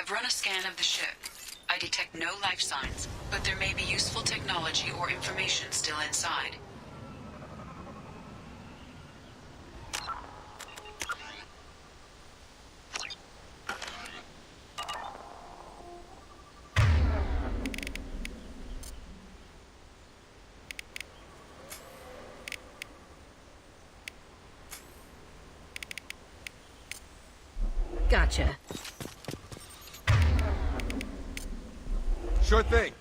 Run a scan of the ship. I detect no life signs, but there may be useful technology or information still inside. Gotcha. Sure thing.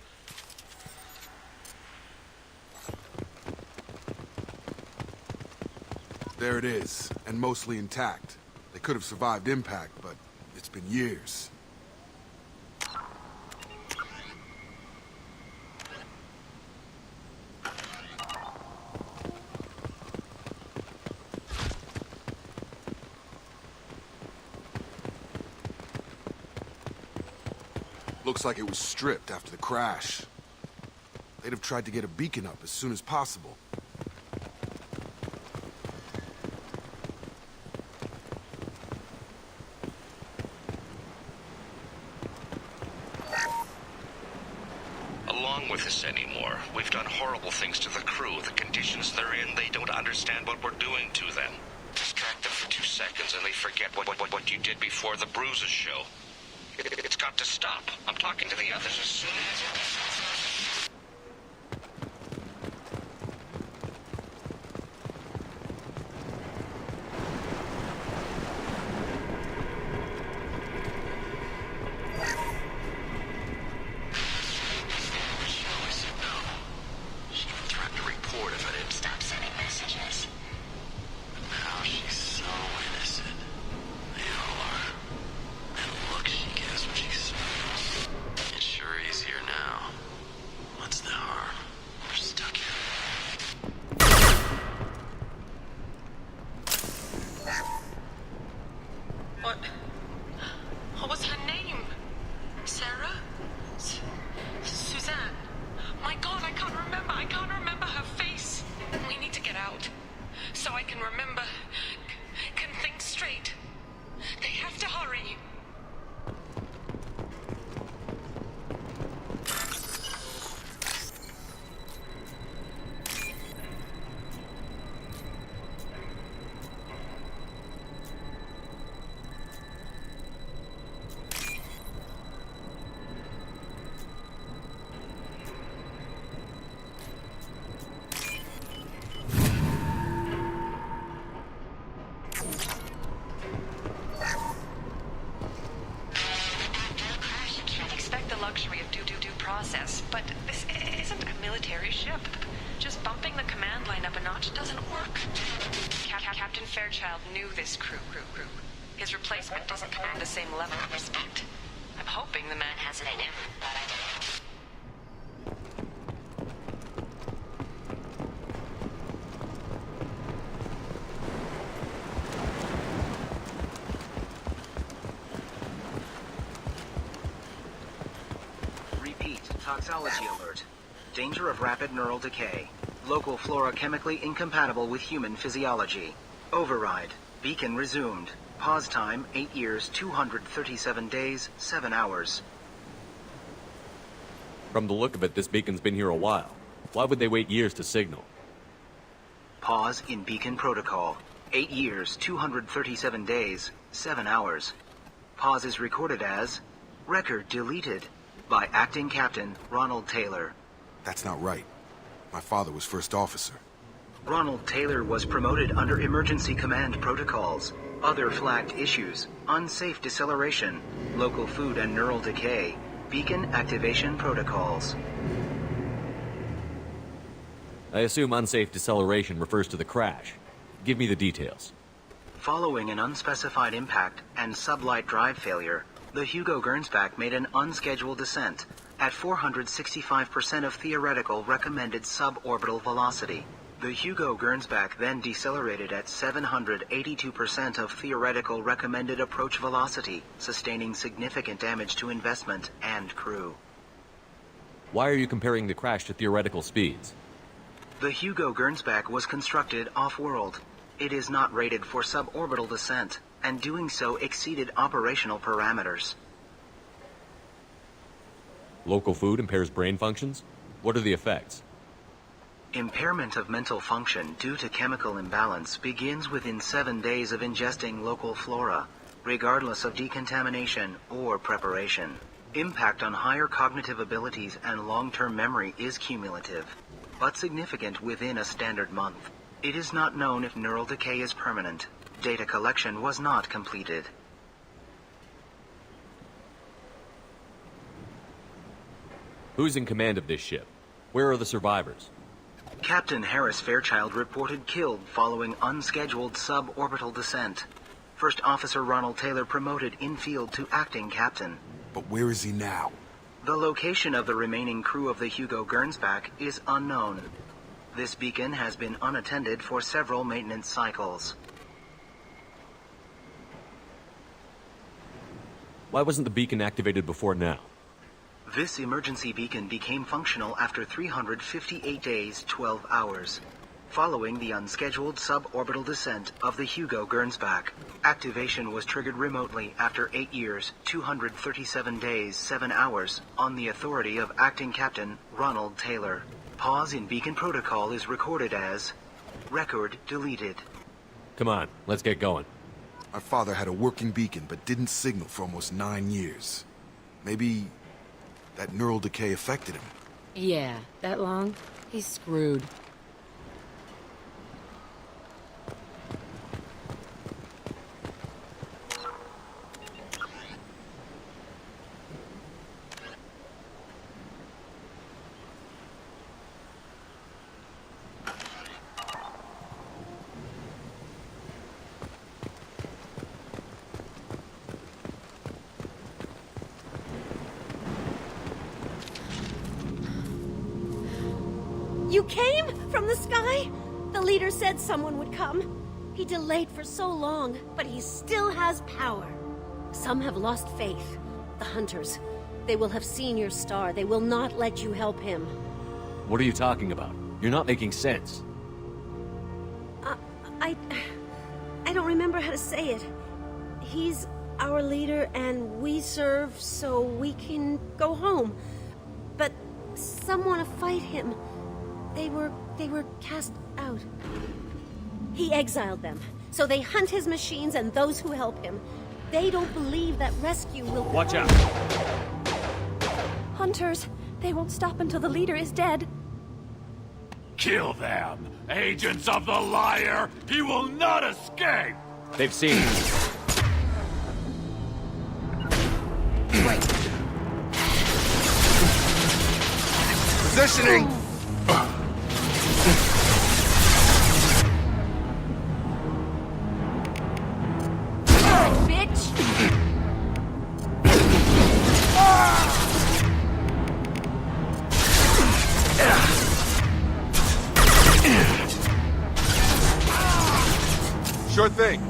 There it is, and mostly intact. They could have survived impact, but it's been years. Looks like it was stripped after the crash. They'd have tried to get a beacon up as soon as possible. Along with this anymore. We've done horrible things to the crew. The conditions they're in, they don't understand what we're doing to them. Distract them for 2 seconds and they forget what you did before the bruises show. It's got to stop. I'm talking to the others as soon as... What was her name? Sarah? Suzanne? My God, I can't remember her face. We need to get out. So I can remember, can think straight. They have to hurry. Luxury of due process, but this isn't a military ship. Just bumping the command line up a notch doesn't work. Captain Fairchild knew this crew. His replacement doesn't command the same level of respect. I'm hoping the man has it in him. Toxology alert. Danger of rapid neural decay. Local flora chemically incompatible with human physiology. Override. Beacon resumed. Pause time 8 years, 237 days, 7 hours. From the look of it, this beacon's been here a while. Why would they wait years to signal? Pause in beacon protocol. 8 years, 237 days, 7 hours. Pause is recorded as record deleted. By Acting Captain Ronald Taylor. That's not right. My father was first officer. Ronald Taylor was promoted under emergency command protocols. Other flagged issues: unsafe deceleration, local food and neural decay, beacon activation protocols. I assume unsafe deceleration refers to the crash. Give me the details. Following an unspecified impact and sublight drive failure, the Hugo Gernsback made an unscheduled descent at 465% of theoretical recommended suborbital velocity. The Hugo Gernsback then decelerated at 782% of theoretical recommended approach velocity, sustaining significant damage to investment and crew. Why are you comparing the crash to theoretical speeds? The Hugo Gernsback was constructed off-world. It is not rated for suborbital descent, and doing so exceeded operational parameters. Local food impairs brain functions? What are the effects? Impairment of mental function due to chemical imbalance begins within 7 days of ingesting local flora, regardless of decontamination or preparation. Impact on higher cognitive abilities and long-term memory is cumulative, but significant within a standard month. It is not known if neural decay is permanent. Data collection was not completed. Who's in command of this ship? Where are the survivors? Captain Harris Fairchild reported killed following unscheduled suborbital descent. First Officer Ronald Taylor promoted in-field to acting captain. But where is he now? The location of the remaining crew of the Hugo Gernsback is unknown. This beacon has been unattended for several maintenance cycles. Why wasn't the beacon activated before now? This emergency beacon became functional after 358 days, 12 hours, following the unscheduled suborbital descent of the Hugo Gernsback. Activation was triggered remotely after 8 years, 237 days, 7 hours, on the authority of Acting Captain Ronald Taylor. Pause in beacon protocol is recorded as record deleted. Come on, let's get going. My father had a working beacon but didn't signal for almost 9 years. Maybe that neural decay affected him. Yeah, that long? He's screwed. You came? From the sky? The leader said someone would come. He delayed for so long, but he still has power. Some have lost faith. The hunters. They will have seen your star. They will not let you help him. What are you talking about? You're not making sense. I don't remember how to say it. He's our leader and we serve so we can go home. But some want to fight him. They were cast out. He exiled them, so they hunt his machines and those who help him. They don't believe that rescue will come. Watch out! Hunters, they won't stop until the leader is dead. Kill them! Agents of the liar! He will not escape! They've seen us. Positioning! Sure thing.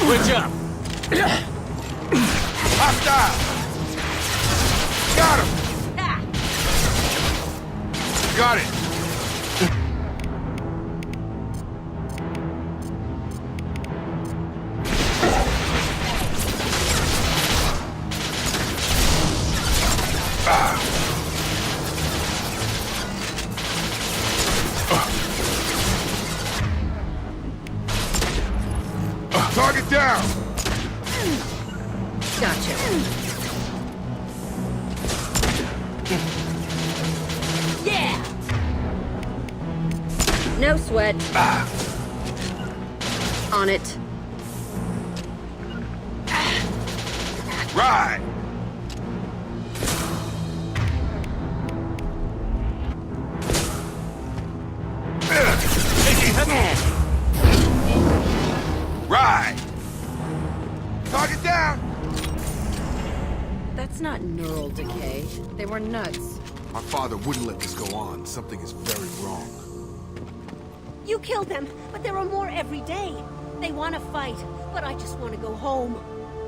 Switch up! Hostile! Got him! Got it! down! Gotcha. Yeah! No sweat. On it. Right! Right! Target down! That's not neural decay. They were nuts. My father wouldn't let this go on. Something is very wrong. You killed them, but there are more every day. They want to fight, but I just want to go home.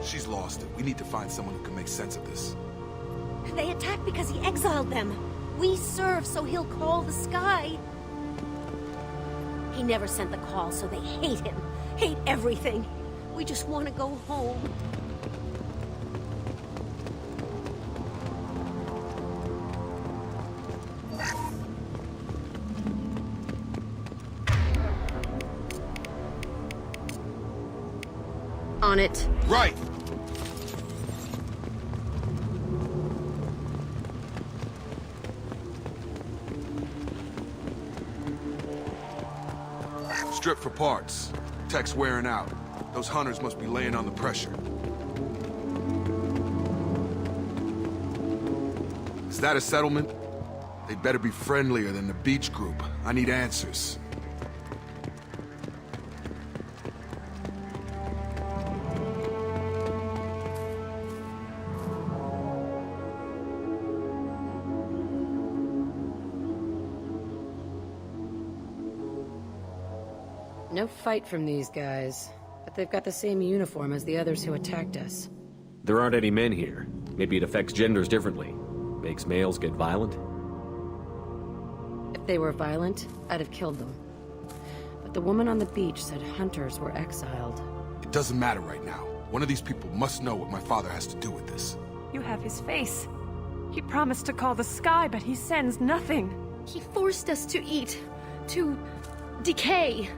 She's lost it. We need to find someone who can make sense of this. They attacked because he exiled them. We serve, so he'll call the sky. He never sent the call, so they hate him. Hate everything. We just want to go home. On it. Right! Strip for parts. Tech's wearing out. Those hunters must be laying on the pressure. Is that a settlement? They'd better be friendlier than the beach group. I need answers. No fight from these guys, but they've got the same uniform as the others who attacked us. There aren't any men here. Maybe it affects genders differently. Makes males get violent? If they were violent, I'd have killed them. But the woman on the beach said hunters were exiled. It doesn't matter right now. One of these people must know what my father has to do with this. You have his face. He promised to call the sky, but he sends nothing. He forced us to eat, to decay.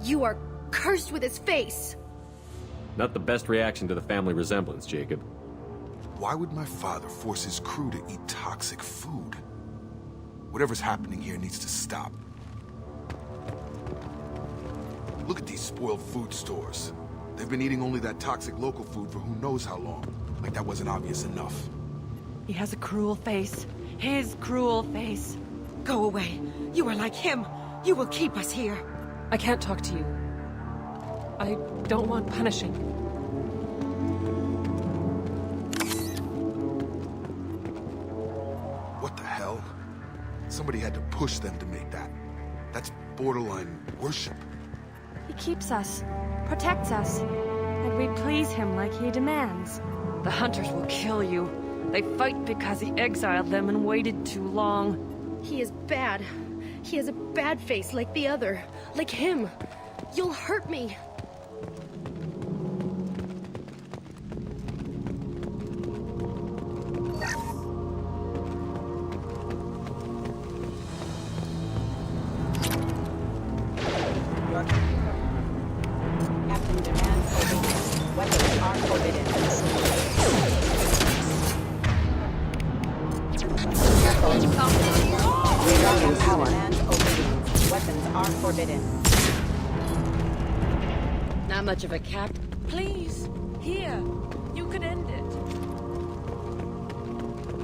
You are cursed with his face. Not the best reaction to the family resemblance, Jacob. Why would my father force his crew to eat toxic food? Whatever's happening here needs to stop. Look at these spoiled food stores. They've been eating only that toxic local food for who knows how long. Like that wasn't obvious enough. He has a cruel face. His cruel face. Go away. You are like him. You will keep us here. I can't talk to you. I don't want punishing. What the hell? Somebody had to push them to make that. That's borderline worship. He keeps us, protects us, and we please him like he demands. The hunters will kill you. They fight because he exiled them and waited too long. He is bad. He has a bad face like the other. Like him. You'll hurt me. Captain demands obedience. Weapons are forbidden. Captain demands obedience. Weapons are forbidden. Not much of a cap. Please, here. You could end it.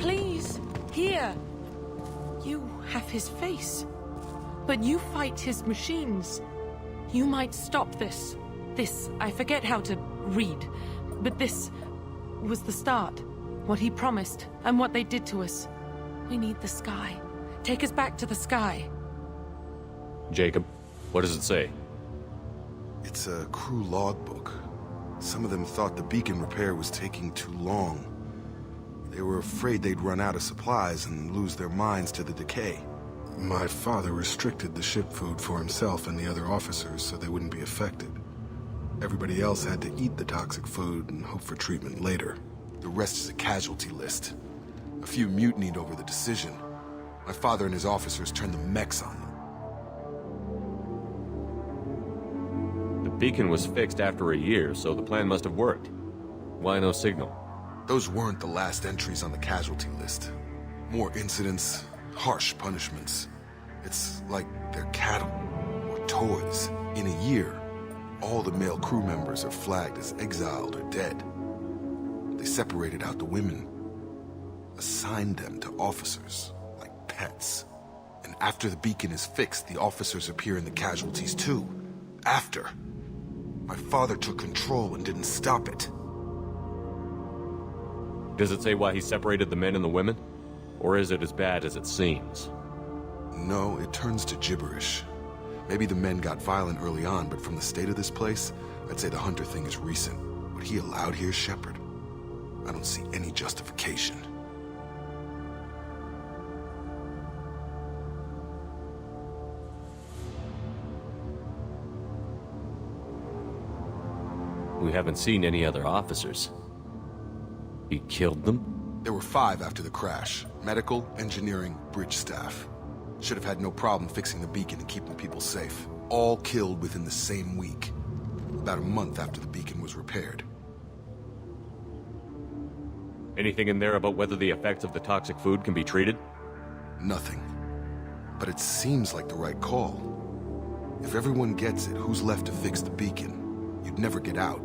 Please, here. You have his face. But you fight his machines. You might stop this. This, I forget how to read. But this was the start. What he promised, and what they did to us. We need the sky. Take us back to the sky. Jacob, what does it say? It's a crew logbook. Some of them thought the beacon repair was taking too long. They were afraid they'd run out of supplies and lose their minds to the decay. My father restricted the ship food for himself and the other officers so they wouldn't be affected. Everybody else had to eat the toxic food and hope for treatment later. The rest is a casualty list. A few mutinied over the decision. My father and his officers turned the mechs on them. The beacon was fixed after a year, so the plan must have worked. Why no signal? Those weren't the last entries on the casualty list. More incidents, harsh punishments. It's like they're cattle or toys. In a year, all the male crew members are flagged as exiled or dead. They separated out the women, assigned them to officers, like pets. And after the beacon is fixed, the officers appear in the casualties too. After. My father took control and didn't stop it. Does it say why he separated the men and the women? Or is it as bad as it seems? No, it turns to gibberish. Maybe the men got violent early on, but from the state of this place, I'd say the Hunter thing is recent. What he allowed here, Shepard, I don't see any justification. We haven't seen any other officers. He killed them? There were 5 after the crash. Medical, engineering, bridge staff. Should have had no problem fixing the beacon and keeping people safe. All killed within the same week. About a month after the beacon was repaired. Anything in there about whether the effects of the toxic food can be treated? Nothing. But it seems like the right call. If everyone gets it, who's left to fix the beacon? You'd never get out.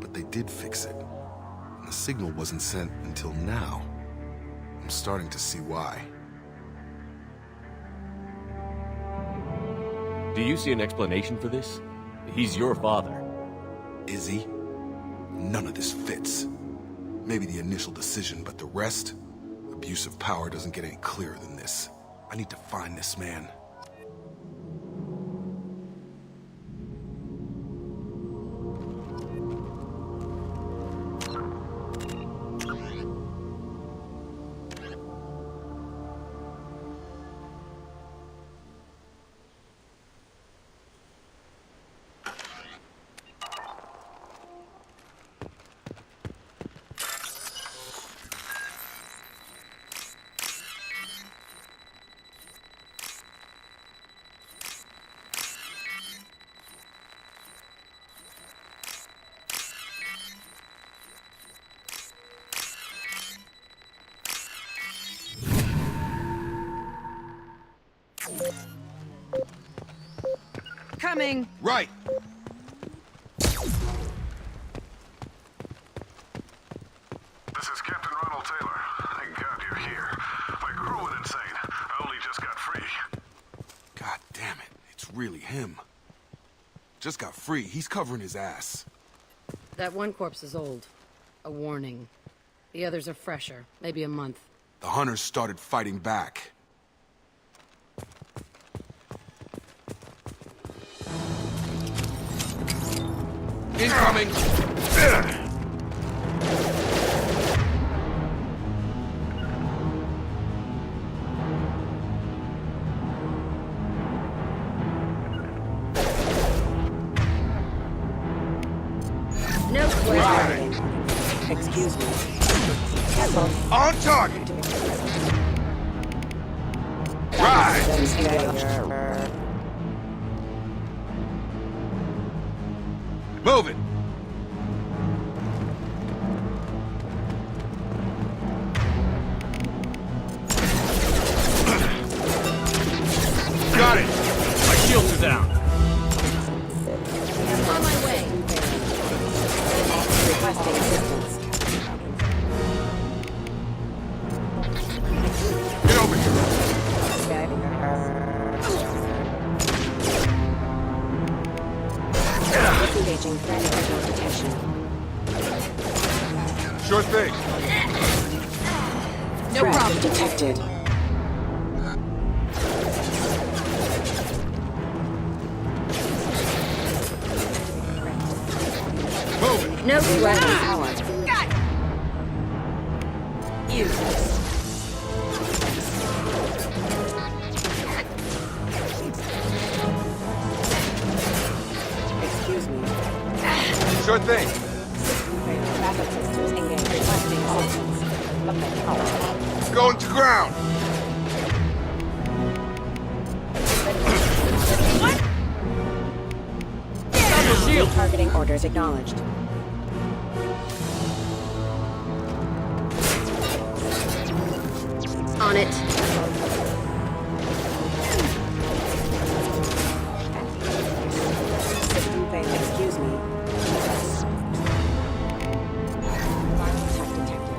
But they did fix it. And the signal wasn't sent until now. I'm starting to see why. Do you see an explanation for this? He's your father. Is he? None of this fits. Maybe the initial decision, but the rest? Abuse of power doesn't get any clearer than this. I need to find this man. Coming. Right! This is Captain Ronald Taylor. Thank God you're here. My crew went insane. I only just got free. God damn it, it's really him. Just got free, he's covering his ass. That one corpse is old. A warning. The others are fresher, maybe a month. The hunters started fighting back. Incoming! No question. Excuse me. On target! Right! Move it! Got it! My shields are down! On my way. Requesting assistance. Get over here! Disengaging threat visual detection. Sure thing. No problem. Detected. Move it! No threat power. Useless. Excuse me. Sure thing. Backup systems engaged. Requesting assistance. Going to ground! Double shield. shield! Targeting orders acknowledged. On it. System failing. Excuse me. Viral attack detected.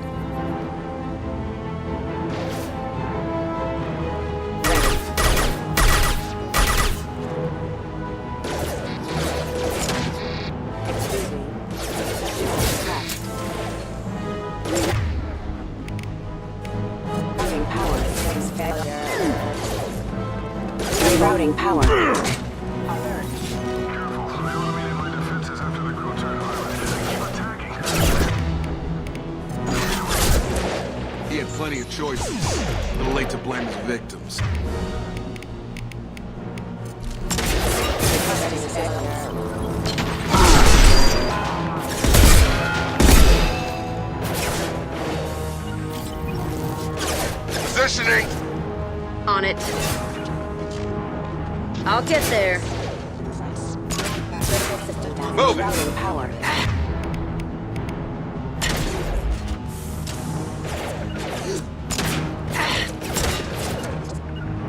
Excuse me. Attack. Routing power. Thanks, failure. Rerouting power. Alert. Careful. They eliminated my defenses after the crew turned violent. Keep attacking. He had plenty of choices. A little late to blame his victims. Requesting failure. Positioning! On it. I'll get there. Critical system down. Move it. Routing power.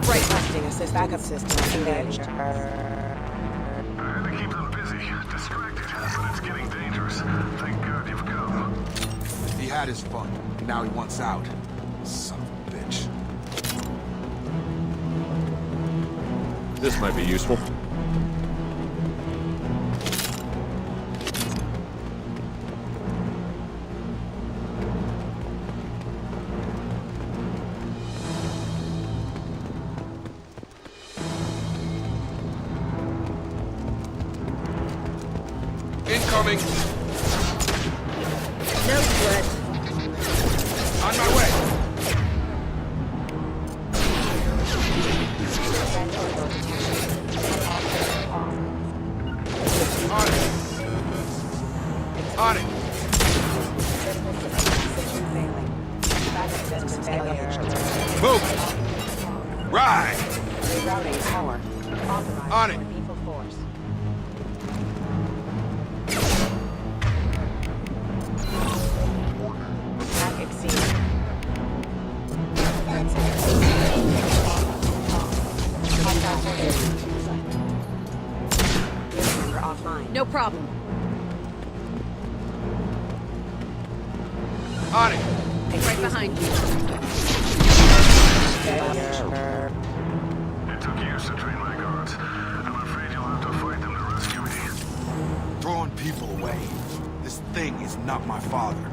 Requesting assist. Backup system engaged. I had to keep them busy, distracted, but it's getting dangerous. Thank God you've come. He had his fun, and now he wants out. Son of a bitch. This might be useful. Incoming! No sweat. On my way! On it! On it! System failing. Backup system failure. Move! Right! Rerouting power. Authorized. On it. Lethal force. Attack exceeded. Hostile order. Offline. No problem. On it! Right behind you. Failure. It took years to train my guards. I'm afraid you'll have to fight them to rescue me. Throwing people away. This thing is not my father.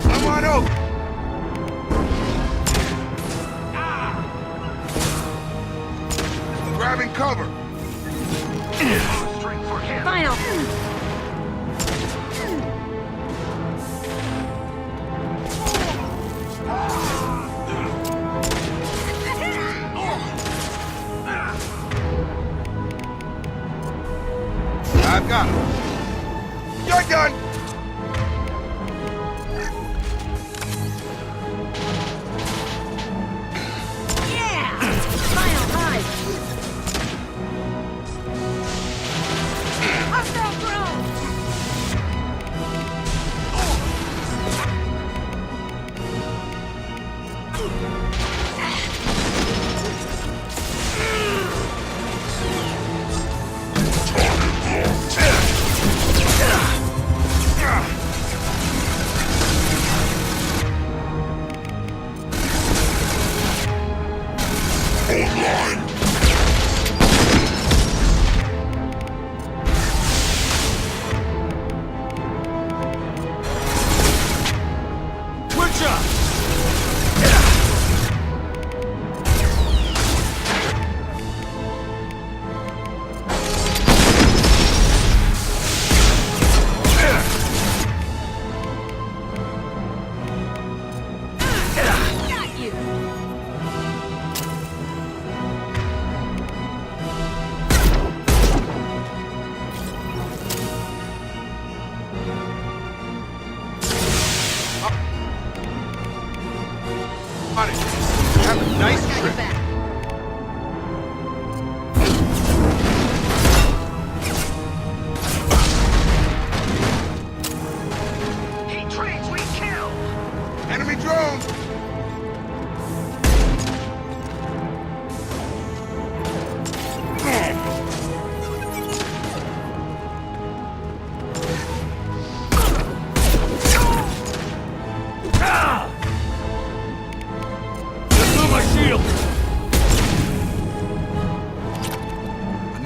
I'm on oath! Grabbing cover! Strength for him. Final. I've got him. You're done! Yeah! Final high. Hostile drone.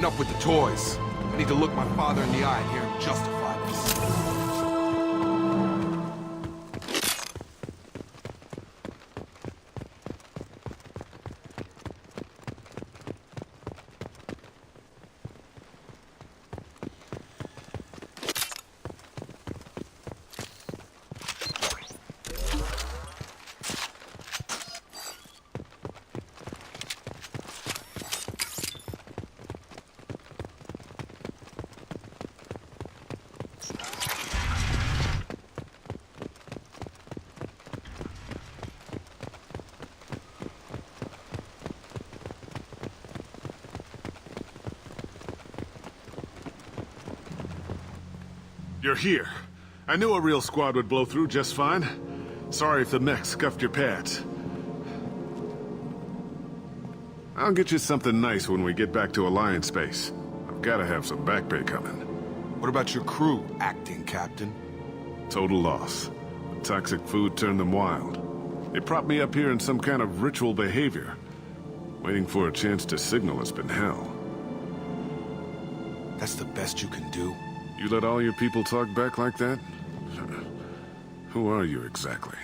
enough with the toys. I need to look my father in the eye and hear him justify this. You're here. I knew a real squad would blow through just fine. Sorry if the mech scuffed your pads. I'll get you something nice when we get back to Alliance Base. I've gotta have some back pay coming. What about your crew, acting captain? Total loss. The toxic food turned them wild. They propped me up here in some kind of ritual behavior. Waiting for a chance to signal has been hell. That's the best you can do? You let all your people talk back like that? Who are you exactly?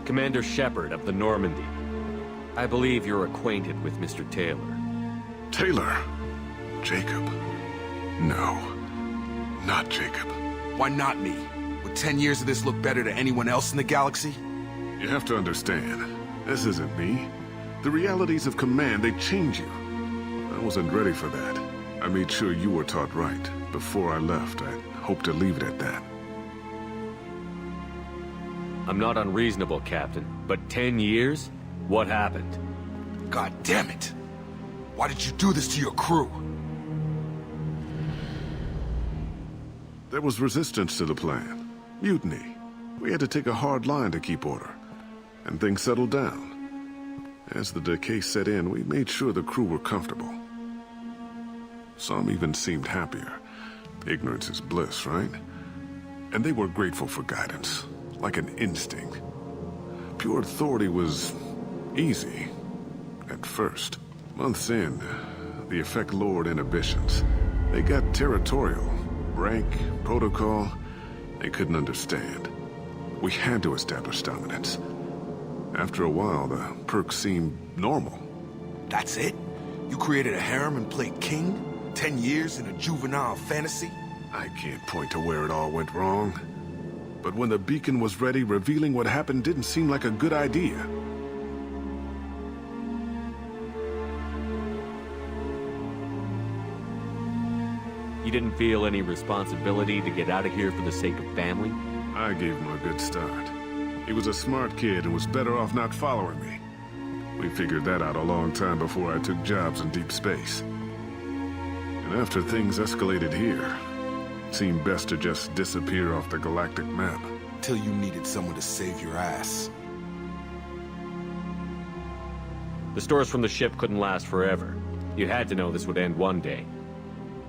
Commander Shepard of the Normandy. I believe you're acquainted with Mr. Taylor. Taylor? Jacob? No. Not Jacob. Why not me? Would 10 years of this look better to anyone else in the galaxy? You have to understand, this isn't me. The realities of command, they change you. I wasn't ready for that. I made sure you were taught right. Before I left, I hoped to leave it at that. I'm not unreasonable, Captain, but 10 years? What happened? God damn it! Why did you do this to your crew? There was resistance to the plan. Mutiny. We had to take a hard line to keep order. And things settled down. As the decay set in, we made sure the crew were comfortable. Some even seemed happier. Ignorance is bliss, right? And they were grateful for guidance, like an instinct. Pure authority was easy, at first. Months in, the effect lowered inhibitions. They got territorial. Rank, protocol, they couldn't understand. We had to establish dominance. After a while, the perks seemed normal. That's it? You created a harem and played king? 10 years in a juvenile fantasy? I can't point to where it all went wrong. But when the beacon was ready, revealing what happened didn't seem like a good idea. You didn't feel any responsibility to get out of here for the sake of family? I gave him a good start. He was a smart kid and was better off not following me. We figured that out a long time before I took jobs in deep space. And after things escalated here, it seemed best to just disappear off the galactic map. Till you needed someone to save your ass. The stores from the ship couldn't last forever. You had to know this would end one day.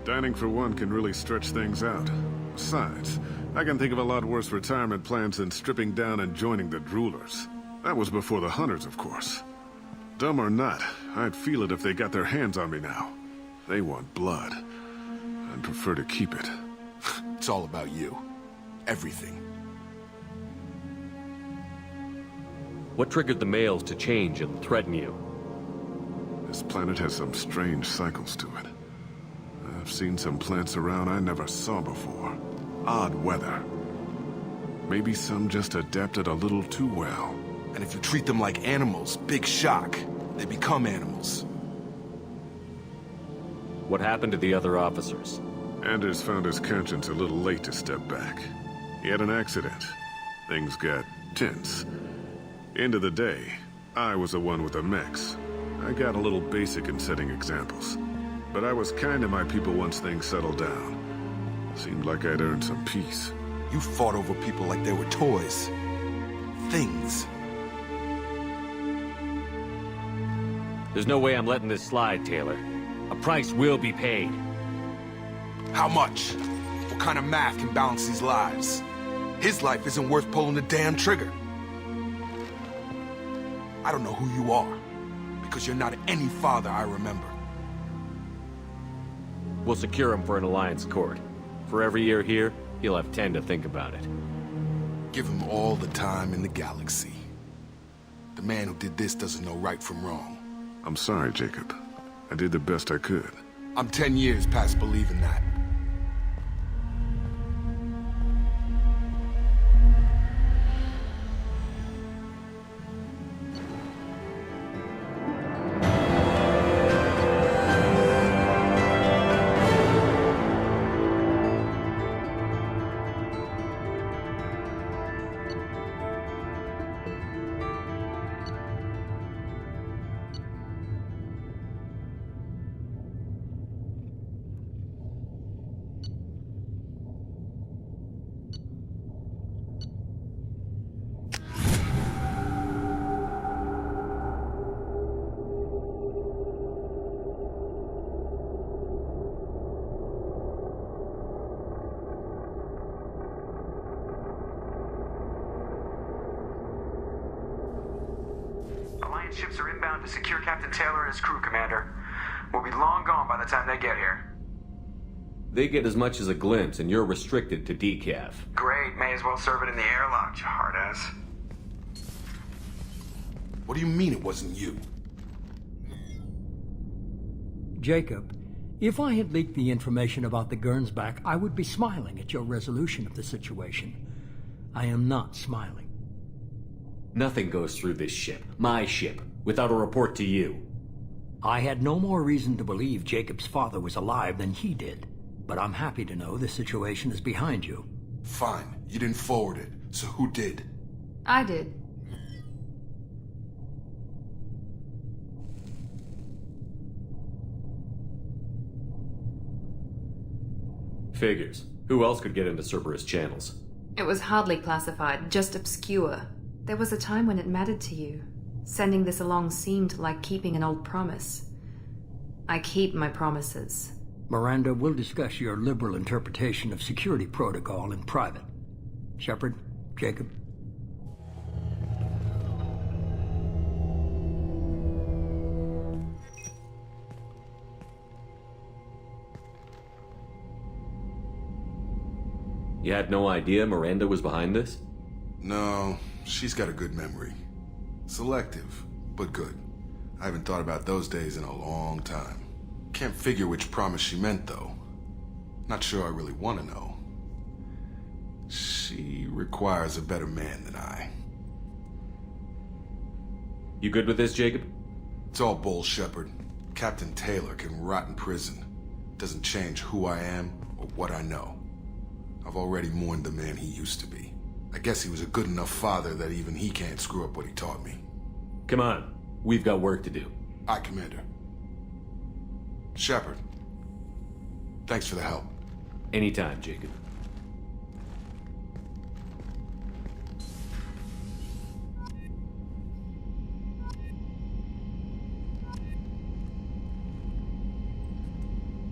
Dining for one can really stretch things out. Besides, I can think of a lot worse retirement plans than stripping down and joining the Droolers. That was before the Hunters, of course. Dumb or not, I'd feel it if they got their hands on me now. They want blood. I'd prefer to keep it. It's all about you. Everything. What triggered the males to change and threaten you? This planet has some strange cycles to it. I've seen some plants around I never saw before. Odd weather. Maybe some just adapted a little too well. And if you treat them like animals, big shock. They become animals. What happened to the other officers? Anders found his conscience a little late to step back. He had an accident. Things got tense. End of the day, I was the one with the mechs. I got a little basic in setting examples. But I was kind to my people once things settled down. Seemed like I'd earned some peace. You fought over people like they were toys. Things. There's no way I'm letting this slide, Taylor. A price will be paid. How much? What kind of math can balance these lives? His life isn't worth pulling the damn trigger. I don't know who you are, Because you're not any father I remember. We'll secure him for an Alliance court. For every year here, he'll have 10 to think about it. Give him all the time in the galaxy. The man who did this doesn't know right from wrong. I'm sorry, Jacob. I did the best I could. I'm 10 years past believing that. Alliance ships are inbound to secure Captain Taylor and his crew, Commander. We'll be long gone by the time they get here. They get as much as a glimpse, and you're restricted to decaf. Great, may as well serve it in the airlock, you hard-ass. What do you mean it wasn't you? Jacob, if I had leaked the information about the Gernsback, I would be smiling at your resolution of the situation. I am not smiling. Nothing goes through this ship, my ship, without a report to you. I had no more reason to believe Jacob's father was alive than he did. But I'm happy to know the situation is behind you. Fine. You didn't forward it. So who did? I did. Figures. Who else could get into Cerberus channels? It was hardly classified, just obscure. There was a time when it mattered to you. Sending this along seemed like keeping an old promise. I keep my promises. Miranda, we'll discuss your liberal interpretation of security protocol in private. Shepard, Jacob. You had no idea Miranda was behind this? No, she's got a good memory. Selective, but good. I haven't thought about those days in a long time. Can't figure which promise she meant, though. Not sure I really want to know. She requires a better man than I. You good with this, Jacob? It's all bull, Shepard. Captain Taylor can rot in prison. Doesn't change who I am or what I know. I've already mourned the man he used to be. I guess he was a good enough father that even he can't screw up what he taught me. Come on. We've got work to do. Aye, Commander. Shepard. Thanks for the help. Anytime, Jacob.